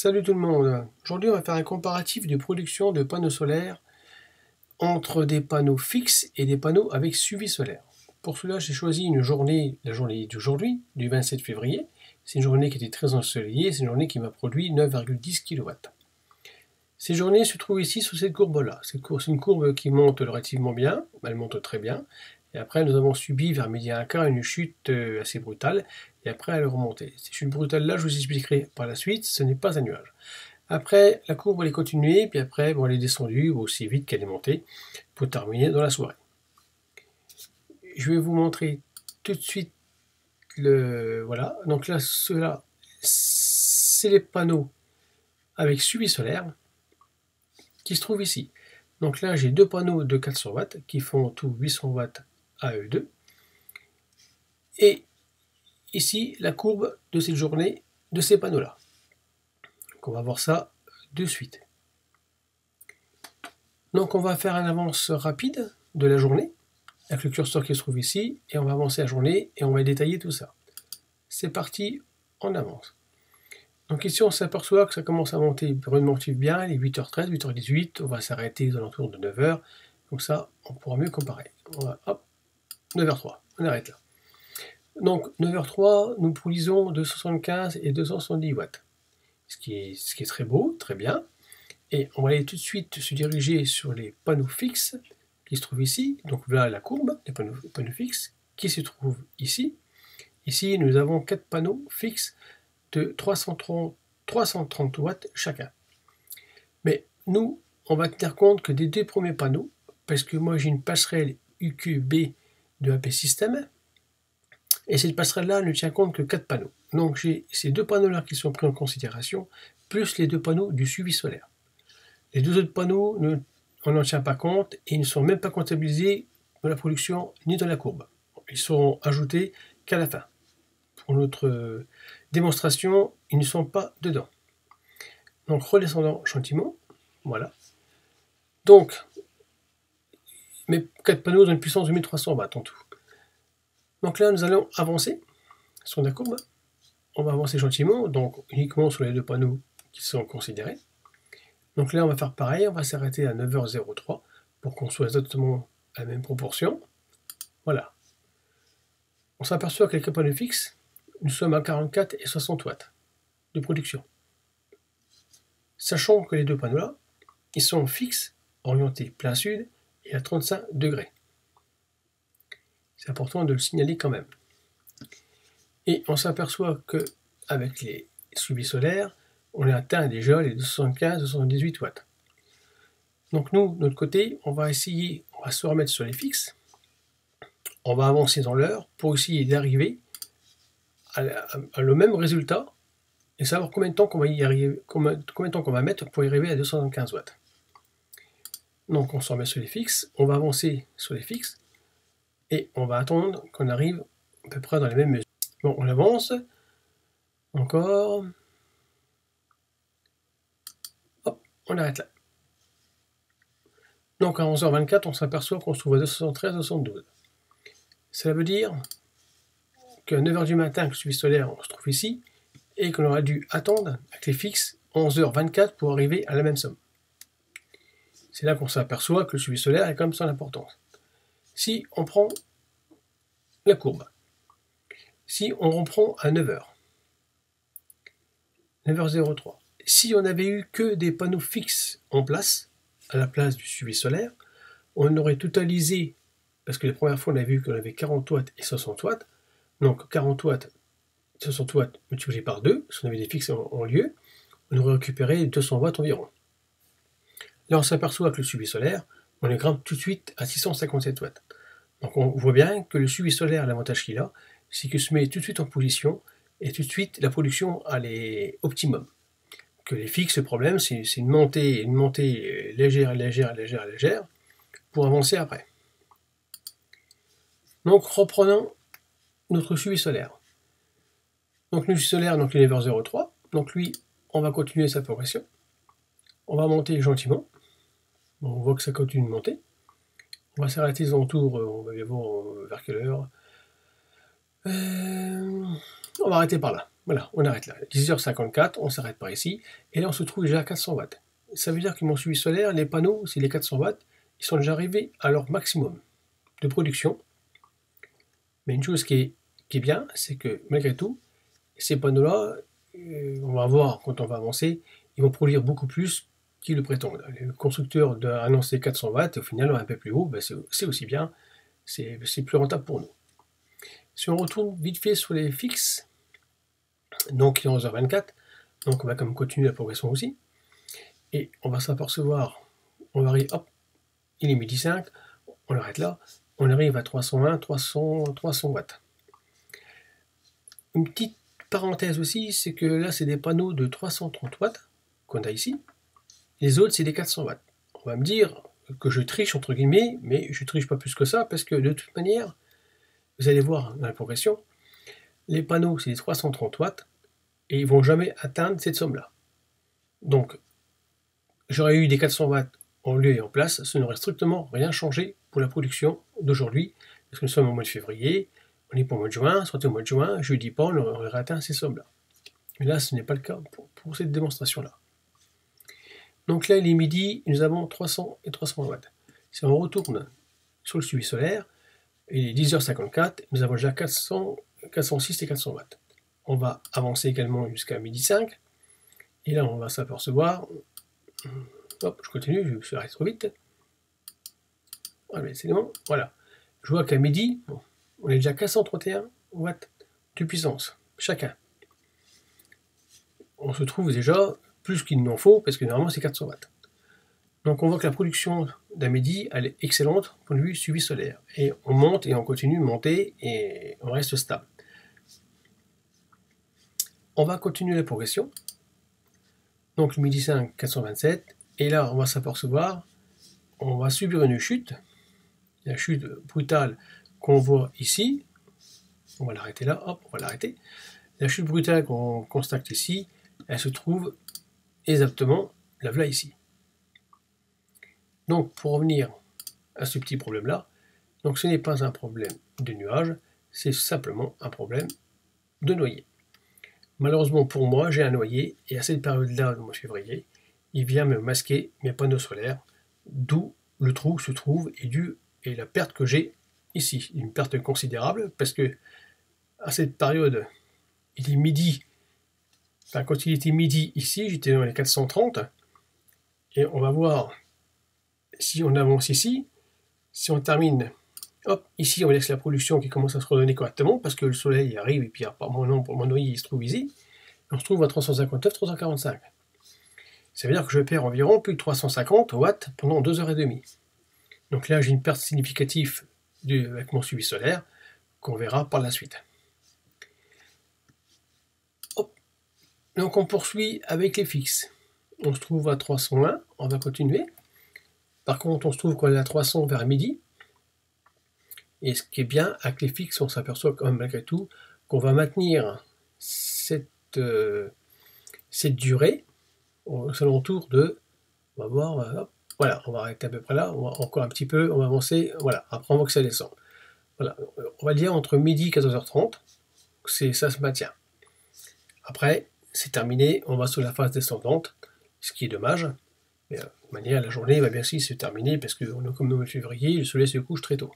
Salut tout le monde. Aujourd'hui, on va faire un comparatif de production de panneaux solaires entre des panneaux fixes et des panneaux avec suivi solaire. Pour cela, j'ai choisi la journée d'aujourd'hui, du 27 février. C'est une journée qui était très ensoleillée, c'est une journée qui m'a produit 9,10 kW. Ces journées se trouvent ici sous cette courbe-là. C'est une courbe qui monte relativement bien, elle monte très bien. Et après, nous avons subi vers midi 1h une chute assez brutale, et après elle est remontée. Cette chute brutale-là, je vous expliquerai par la suite, ce n'est pas un nuage. Après, la courbe elle est continuée, puis après, elle est descendue aussi vite qu'elle est montée, pour terminer dans la soirée. Je vais vous montrer tout de suite voilà. Donc là, ceux-là, c'est les panneaux avec suivi solaire qui se trouvent ici. Donc là, j'ai deux panneaux de 400 watts qui font tout 800 watts à eux deux. Et ici, la courbe de cette journée de ces panneaux-là. Donc on va voir ça de suite. Donc on va faire un avance rapide de la journée, avec le curseur qui se trouve ici, et on va avancer la journée, et on va détailler tout ça. C'est parti, on avance. Donc ici on s'aperçoit que ça commence à monter relativement bien, il est 8h13, 8h18, on va s'arrêter aux alentours de 9h, comme ça on pourra mieux comparer. On va, hop, 9h03, on arrête là. Donc 9h03, nous produisons 275 et 270 watts, ce qui est très beau, très bien. Et on va aller tout de suite se diriger sur les panneaux fixes qui se trouvent ici. Donc voilà la courbe des panneaux fixes qui se trouvent ici. Ici, nous avons 4 panneaux fixes de 330 watts chacun. Mais nous, on va tenir compte que des deux premiers panneaux, parce que moi j'ai une passerelle UQB de AP System, et cette passerelle-là ne tient compte que 4 panneaux. Donc j'ai ces deux panneaux-là qui sont pris en considération, plus les deux panneaux du suivi solaire. Les deux autres panneaux, on n'en tient pas compte et ils ne sont même pas comptabilisés dans la production ni dans la courbe. Ils seront ajoutés qu'à la fin. Pour notre démonstration, ils ne sont pas dedans. Donc redescendons gentiment, voilà. Donc, mes 4 panneaux ont une puissance de 1300 watts en tout. Donc là, nous allons avancer sur la courbe. On va avancer gentiment, donc uniquement sur les deux panneaux qui sont considérés. Donc là, on va faire pareil, on va s'arrêter à 9h03 pour qu'on soit exactement à la même proportion. Voilà. On s'aperçoit qu'avec les panneaux fixes, nous sommes à 44 et 60 watts de production. Sachant que les deux panneaux-là, ils sont fixes, orientés plein sud et à 35 degrés. C'est important de le signaler quand même. Et on s'aperçoit qu'avec les suivis solaires, on a atteint déjà les 275-278 watts. Donc nous, de notre côté, on va se remettre sur les fixes. On va avancer dans l'heure pour essayer d'arriver à le même résultat et savoir combien de temps qu'on va y arriver, combien de temps qu'on va mettre pour y arriver à 275 watts. Donc on se remet sur les fixes, on va avancer sur les fixes et on va attendre qu'on arrive à peu près dans les mêmes mesures. Bon, on avance, encore, hop, on arrête là. Donc à 11h24, on s'aperçoit qu'on se trouve à 273-272. Cela veut dire qu'à 9h du matin, que le suivi solaire, on se trouve ici, et qu'on aurait dû attendre avec les fixes 11h24 pour arriver à la même somme. C'est là qu'on s'aperçoit que le suivi solaire est quand même sans importance. Si on prend la courbe, si on reprend à 9h, 9h03, si on n'avait eu que des panneaux fixes en place, à la place du suivi solaire, on aurait totalisé, parce que la première fois on a vu qu'on avait 40 watts et 60 watts, donc 40 watts, 60 watts multiplié par 2, si on avait des fixes en lieu, on aurait récupéré 200 watts environ. Là on s'aperçoit que le suivi solaire, on les grimpe tout de suite à 657 watts. Donc on voit bien que le suivi solaire, l'avantage qu'il a, c'est qu'il se met tout de suite en position, et tout de suite la production elle est optimum. Que les fixes, le problème, c'est une montée légère, pour avancer après. Donc reprenons notre suivi solaire. Donc le suivi solaire, donc il est vers 0,3. Donc lui, on va continuer sa progression. On va monter gentiment. On voit que ça continue de monter. On va s'arrêter aux alentours, on va voir vers quelle heure. On va arrêter par là. Voilà, on arrête là. 10h54, on s'arrête par ici. Et là, on se trouve déjà à 400 watts. Ça veut dire que mon suivi solaire, les panneaux, c'est les 400 watts, ils sont déjà arrivés à leur maximum de production. Mais une chose qui est bien, c'est que malgré tout, ces panneaux-là, on va voir quand on va avancer, ils vont produire beaucoup plus qu'ils le prétendent. Le constructeur a annoncé 400 watts, et au final, un peu plus haut, ben c'est aussi bien, c'est plus rentable pour nous. Si on retourne vite fait sur les fixes, donc il est 11h24, donc on va quand même continuer la progression aussi, et on va s'apercevoir, on va arriver, hop, il est midi 5, on l'arrête là, on arrive à 301, 300 watts. Une petite parenthèse aussi, c'est que là c'est des panneaux de 330 watts qu'on a ici, les autres c'est des 400 watts. On va me dire que je triche entre guillemets, mais je triche pas plus que ça, parce que de toute manière, vous allez voir dans la progression, les panneaux c'est des 330 watts, et ils vont jamais atteindre cette somme-là. Donc, j'aurais eu des 400 watts en lieu et en place, ça n'aurait strictement rien changé pour la production d'aujourd'hui, parce que nous sommes au mois de février, on n'est pas au mois de juin, soit au mois de juin, je ne dis pas, on aurait atteint ces sommes-là. Mais là, ce n'est pas le cas pour cette démonstration-là. Donc là, il est midi, nous avons 300 et 300 watts. Si on retourne sur le suivi solaire, il est 10h54, nous avons déjà 406 et 400 watts. On va avancer également jusqu'à midi 5, et là, on va s'apercevoir, hop, je continue, je me suis arrêté trop vite. Voilà, c'est bon, voilà. Je vois qu'à midi, bon, on est déjà 431 watts de puissance, chacun. On se trouve déjà plus qu'il n'en faut, parce que normalement c'est 400 watts. Donc on voit que la production d'un midi, elle est excellente, point de vue suivi solaire. Et on monte et on continue de monter, et on reste stable. On va continuer la progression. Donc le midi 5, 427, et là on va s'apercevoir, on va subir une chute, la chute brutale qu'on voit ici, on va l'arrêter là, hop, on va l'arrêter. La chute brutale qu'on constate ici, elle se trouve exactement là ici. Donc pour revenir à ce petit problème-là, donc ce n'est pas un problème de nuage, c'est simplement un problème de noyer. Malheureusement pour moi, j'ai un noyer, et à cette période-là, du mois de février, il vient me masquer mes panneaux solaires, d'où le trou se trouve et la perte que j'ai ici. Une perte considérable, parce que à cette période, il est midi, enfin quand il était midi ici, j'étais dans les 430, et on va voir si on avance ici, si on termine, hop, ici on laisse la production qui commence à se redonner correctement, parce que le soleil arrive, et puis mon noyer il se trouve ici, on se trouve à 359, 345. Ça veut dire que je perds environ plus de 350 watts pendant 2h30. Donc là, j'ai une perte significative avec mon suivi solaire qu'on verra par la suite. Hop. Donc on poursuit avec les fixes. On se trouve à 301, on va continuer. Par contre, on se trouve qu'on est à 300 vers midi. Et ce qui est bien, avec les fixes, on s'aperçoit quand même malgré tout qu'on va maintenir cette durée aux alentours de, on va voir, hop, voilà, on va arrêter à peu près là, on va encore un petit peu, on va avancer, voilà, après on voit que ça descend. Voilà, on va dire entre midi et 14h30, ça se maintient. Après, c'est terminé, on va sur la phase descendante, ce qui est dommage, mais de manière, la journée va bien sûr se terminer, parce que comme au mois de février, le soleil se couche très tôt.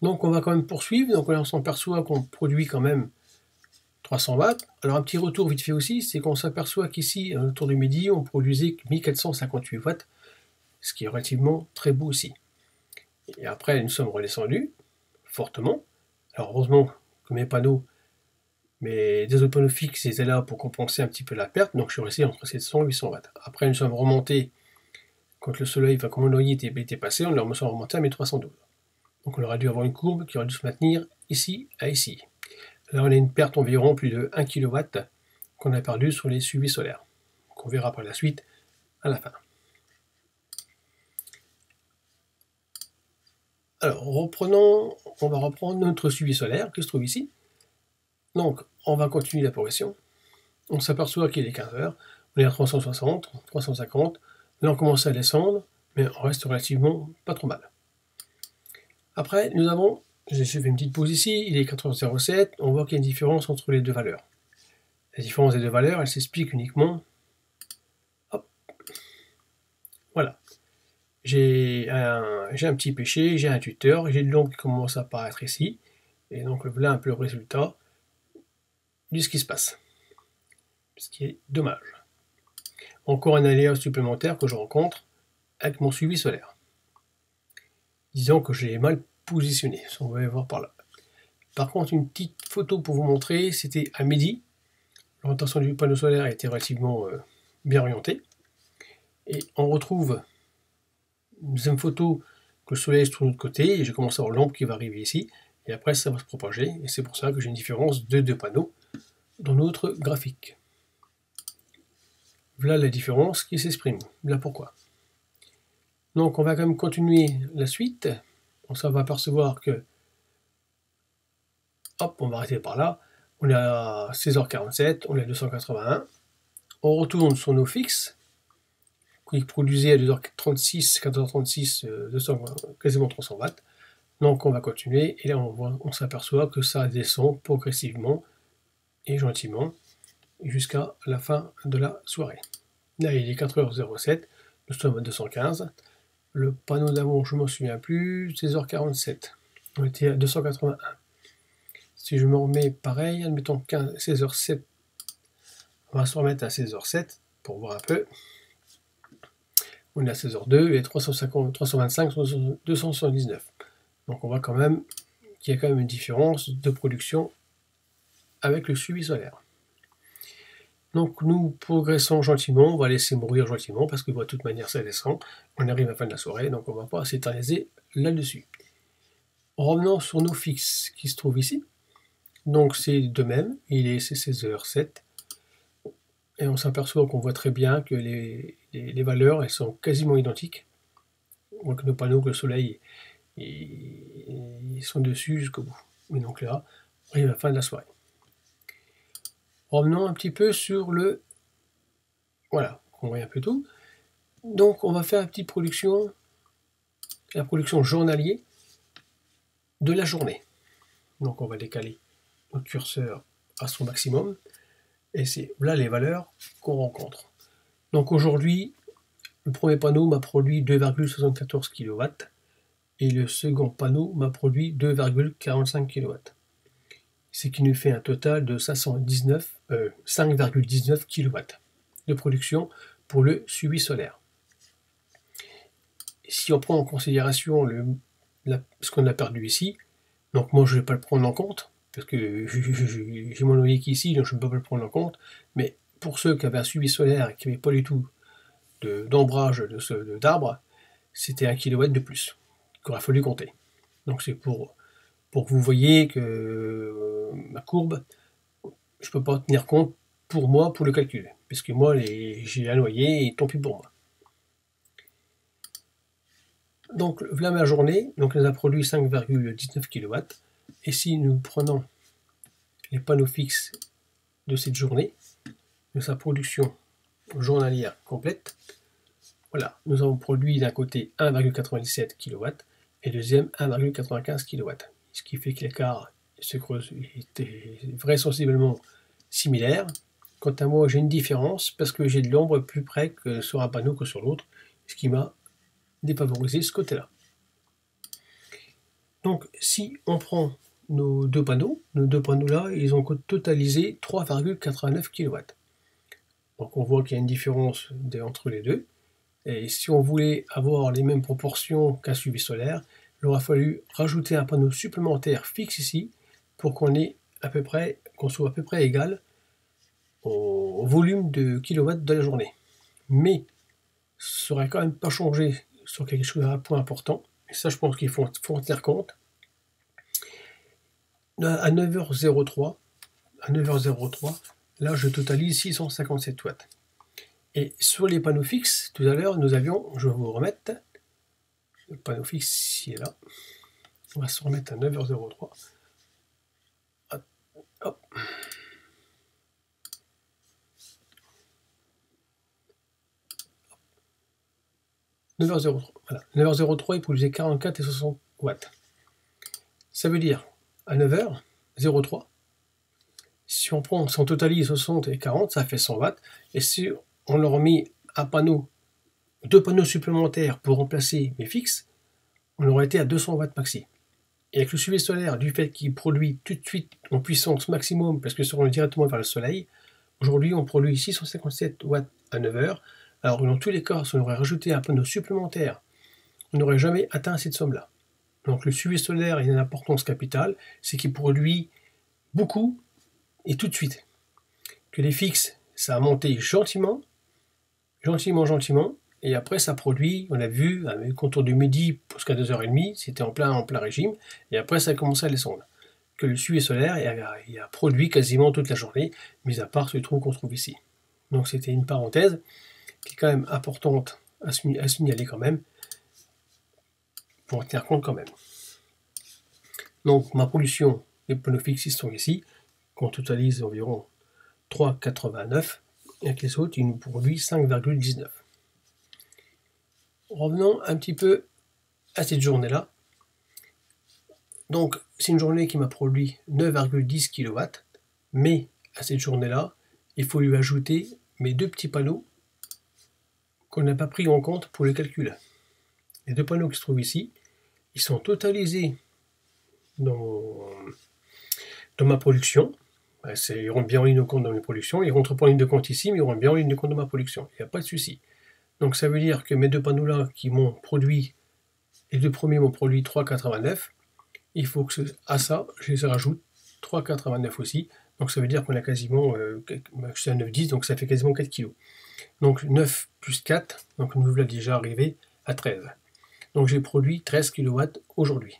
Donc on va quand même poursuivre, donc là on s'aperçoit qu'on produit quand même 300 watts. Alors un petit retour vite fait aussi, c'est qu'on s'aperçoit qu'ici, autour du midi, on produisait 1458 watts, ce qui est relativement très beau aussi. Et après, nous sommes redescendus fortement. Alors heureusement que mes des autres panneaux fixes étaient là pour compenser un petit peu la perte, donc je suis resté entre 700 et 800 watts. Après, nous sommes remontés, quand le soleil, enfin quand mon noyer était passé, nous sommes remontés à 1312. Donc on aurait dû avoir une courbe qui aurait dû se maintenir ici à ici. Là, on a une perte environ plus de 1 kW qu'on a perdu sur les suivis solaires, qu'on verra par la suite à la fin. Alors, on va reprendre notre suivi solaire qui se trouve ici. Donc, on va continuer la progression. On s'aperçoit qu'il est 15 h, on est à 360, 350. Là, on commence à descendre, mais on reste relativement pas trop mal. Après, j'ai fait une petite pause ici, il est 14h07, on voit qu'il y a une différence entre les deux valeurs. La différence des deux valeurs, elle s'explique uniquement. Hop. Voilà. J'ai un petit péché, j'ai un tuteur, j'ai de l'ombre qui commence à apparaître ici. Et donc voilà un peu le résultat de ce qui se passe. Ce qui est dommage. Encore un aléa supplémentaire que je rencontre avec mon suivi solaire. Disons que je l'ai mal positionné, on va voir par là. Par contre, une petite photo pour vous montrer, c'était à midi. L'orientation du panneau solaire était relativement bien orientée. Et on retrouve une deuxième photo que le soleil se trouve de l'autre côté, et je commence à avoir l'ombre qui va arriver ici, et après ça va se propager, et c'est pour ça que j'ai une différence de deux panneaux dans notre graphique. Voilà la différence qui s'exprime, voilà pourquoi. Donc on va quand même continuer la suite, on va apercevoir que, hop, on va arrêter par là, on est à 16h47, on est à 281, on retourne sur nos fixes, qui produisait à 2h36, 14h36, quasiment 300 watts. Donc on va continuer, et là on s'aperçoit que ça descend progressivement et gentiment jusqu'à la fin de la soirée. Là il est 4h07, nous sommes à 215. Le panneau d'avant, je ne m'en souviens plus, 16h47. On était à 281. Si je me remets pareil, admettons 16h07, on va se remettre à 16h07 pour voir un peu. On est à 16h02 et 325 sur 279. Donc on voit quand même qu'il y a quand même une différence de production avec le suivi solaire. Donc nous progressons gentiment, on va laisser mourir gentiment parce que de toute manière ça descend. On arrive à la fin de la soirée, donc on ne va pas s'éterniser là-dessus. Revenons sur nos fixes qui se trouvent ici. Donc c'est de même, il est 16h07. Et on s'aperçoit qu'on voit très bien que les valeurs elles sont quasiment identiques. On voit que nos panneaux, que le soleil, ils sont dessus jusqu'au bout. Et donc là, on arrive à la fin de la soirée. Revenons un petit peu sur le... Voilà, on voit un peu tout. Donc on va faire une petite production, la production journalière de la journée. Donc on va décaler notre curseur à son maximum. Et c'est là les valeurs qu'on rencontre. Donc aujourd'hui, le premier panneau m'a produit 2,74 kW et le second panneau m'a produit 2,45 kW. Ce qui nous fait un total de 5,19 kW de production pour le suivi solaire. Si on prend en considération ce qu'on a perdu ici, donc moi je ne vais pas le prendre en compte, parce que j'ai mon logique ici, donc je ne peux pas le prendre en compte, mais pour ceux qui avaient un suivi solaire et qui n'avaient pas du tout d'ombrage d'arbres, c'était 1 kW de plus qu'il aurait fallu compter. Donc c'est pour que vous voyez que ma courbe, je ne peux pas tenir compte pour moi pour le calcul, parce que moi j'ai un noyer et tant pis pour moi. Donc voilà ma journée, donc elle a produit 5,19 kW, et si nous prenons les panneaux fixes de cette journée, de sa production journalière complète, voilà, nous avons produit d'un côté 1,97 kW et deuxième 1,95 kW, ce qui fait que l'écart se creuse était vraisemblablement similaire. Quant à moi, j'ai une différence parce que j'ai de l'ombre plus près que sur un panneau que sur l'autre, ce qui m'a défavorisé ce côté-là. Donc si on prend nos deux panneaux là, ils ont totalisé 3,89 kW. Donc on voit qu'il y a une différence entre les deux. Et si on voulait avoir les mêmes proportions qu'un suivi solaire, il aura fallu rajouter un panneau supplémentaire fixe ici pour qu'on soit à peu près égal au volume de kilowatts de la journée. Mais ça n'aurait quand même pas changé sur quelque chose d'un point important. Et ça, je pense qu'il faut en tenir compte. À 9h03, là, je totalise 657 watts. Et sur les panneaux fixes, tout à l'heure, nous avions, je vais vous remettre, le panneau fixe, il est là. On va se remettre à 9h03. Hop. 9h03. Voilà. 9h03, il produisait 44 et 60 watts. Ça veut dire, à 9h03, Si on totalise 60 et 40, ça fait 100 watts. Et si on leur met un panneau, 2 panneaux supplémentaires pour remplacer mes fixes, on aurait été à 200 watts maxi. Et avec le suivi solaire, du fait qu'il produit tout de suite en puissance maximum, parce que ça revient directement vers le soleil, aujourd'hui on produit 657 watts à 9 heures. Alors dans tous les cas, si on aurait rajouté un panneau supplémentaire, on n'aurait jamais atteint cette somme-là. Donc le suivi solaire a une importance capitale, c'est qu'il produit beaucoup et tout de suite. Que les fixes, ça a monté gentiment, et après ça produit, on a vu, à le contour du midi jusqu'à 2h30, c'était en plein régime, et après ça a commencé à descendre. Que le suivi solaire, il a produit quasiment toute la journée, mis à part ce trou qu'on trouve ici. Donc c'était une parenthèse qui est quand même importante à signaler quand même, pour en tenir compte quand même. Donc ma production, les panneaux fixes sont ici, qu'on totalise environ 3,89, et avec les autres, ils nous produisent 5,19. Revenons un petit peu à cette journée-là. Donc, c'est une journée qui m'a produit 9,10 kW, mais à cette journée-là, il faut lui ajouter mes 2 petits panneaux qu'on n'a pas pris en compte pour le calcul. Les 2 panneaux qui se trouvent ici, ils sont totalisés dans ma production. Ils rentrent bien en ligne de compte dans mes productions. Ils ne rentrent pas en ligne de compte ici, mais ils rentrent bien en ligne de compte dans ma production. Il n'y a pas de souci. Donc ça veut dire que mes 2 panneaux-là qui m'ont produit, les 2 premiers m'ont produit 3,89, il faut que à ça, je les rajoute 3,89 aussi. Donc ça veut dire qu'on a quasiment, je suis à 9,10, donc ça fait quasiment 4 kg. Donc 9 plus 4, donc nous voilà déjà arrivé à 13. Donc j'ai produit 13 kW aujourd'hui.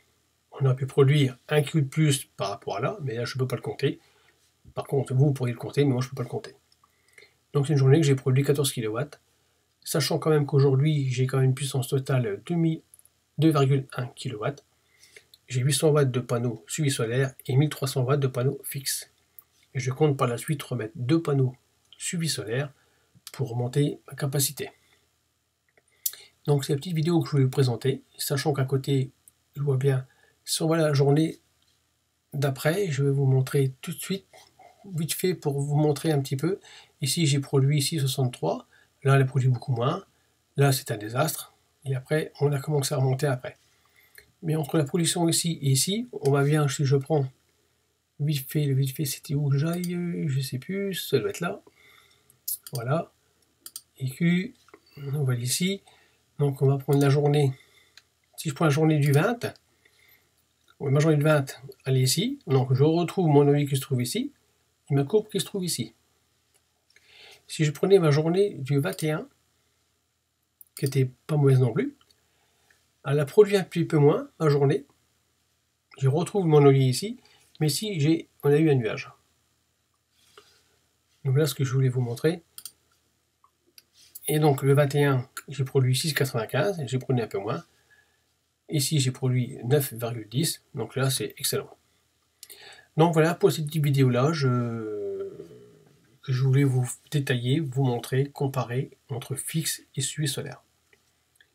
On aurait pu produire 1 kg de plus par rapport à là, mais là je ne peux pas le compter. Par contre, vous pourriez le compter, mais moi je ne peux pas le compter. Donc c'est une journée que j'ai produit 14 kW, sachant quand même qu'aujourd'hui j'ai quand même une puissance totale de 2,1 kW. J'ai 800 watts de panneaux suivi solaire et 1300 watts de panneaux fixes. Et je compte par la suite remettre 2 panneaux suivi solaire pour augmenter ma capacité. Donc c'est la petite vidéo que je voulais vous présenter, sachant qu'à côté, je vois bien, si on va la journée d'après, je vais vous montrer tout de suite, vite fait pour vous montrer un petit peu. Ici j'ai produit ici 63, là elle a produit beaucoup moins, là c'est un désastre, et après on a commencé à remonter après. Mais entre la production ici et ici, on va bien, si je prends vite fait, c'était où que j'aille, je sais plus, ça doit être là. Voilà. EQ, on va ici. Donc on va prendre la journée. Si je prends la journée du 20, ma journée du 20, elle est ici. Donc je retrouve mon avis qui se trouve ici, et ma courbe qui se trouve ici. Si je prenais ma journée du 21, qui était pas mauvaise non plus, elle a produit un petit peu moins, ma journée. Je retrouve mon olivier ici, mais ici, on a eu un nuage. Donc là, ce que je voulais vous montrer. Et donc, le 21, j'ai produit 6,95, j'ai produit un peu moins. Ici, j'ai produit 9,10, donc là, c'est excellent. Donc voilà, pour cette petite vidéo-là, que je voulais vous détailler, vous montrer, comparer entre fixe et suivi solaire.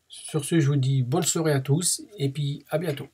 Sur ce, je vous dis bonne soirée à tous, et puis à bientôt.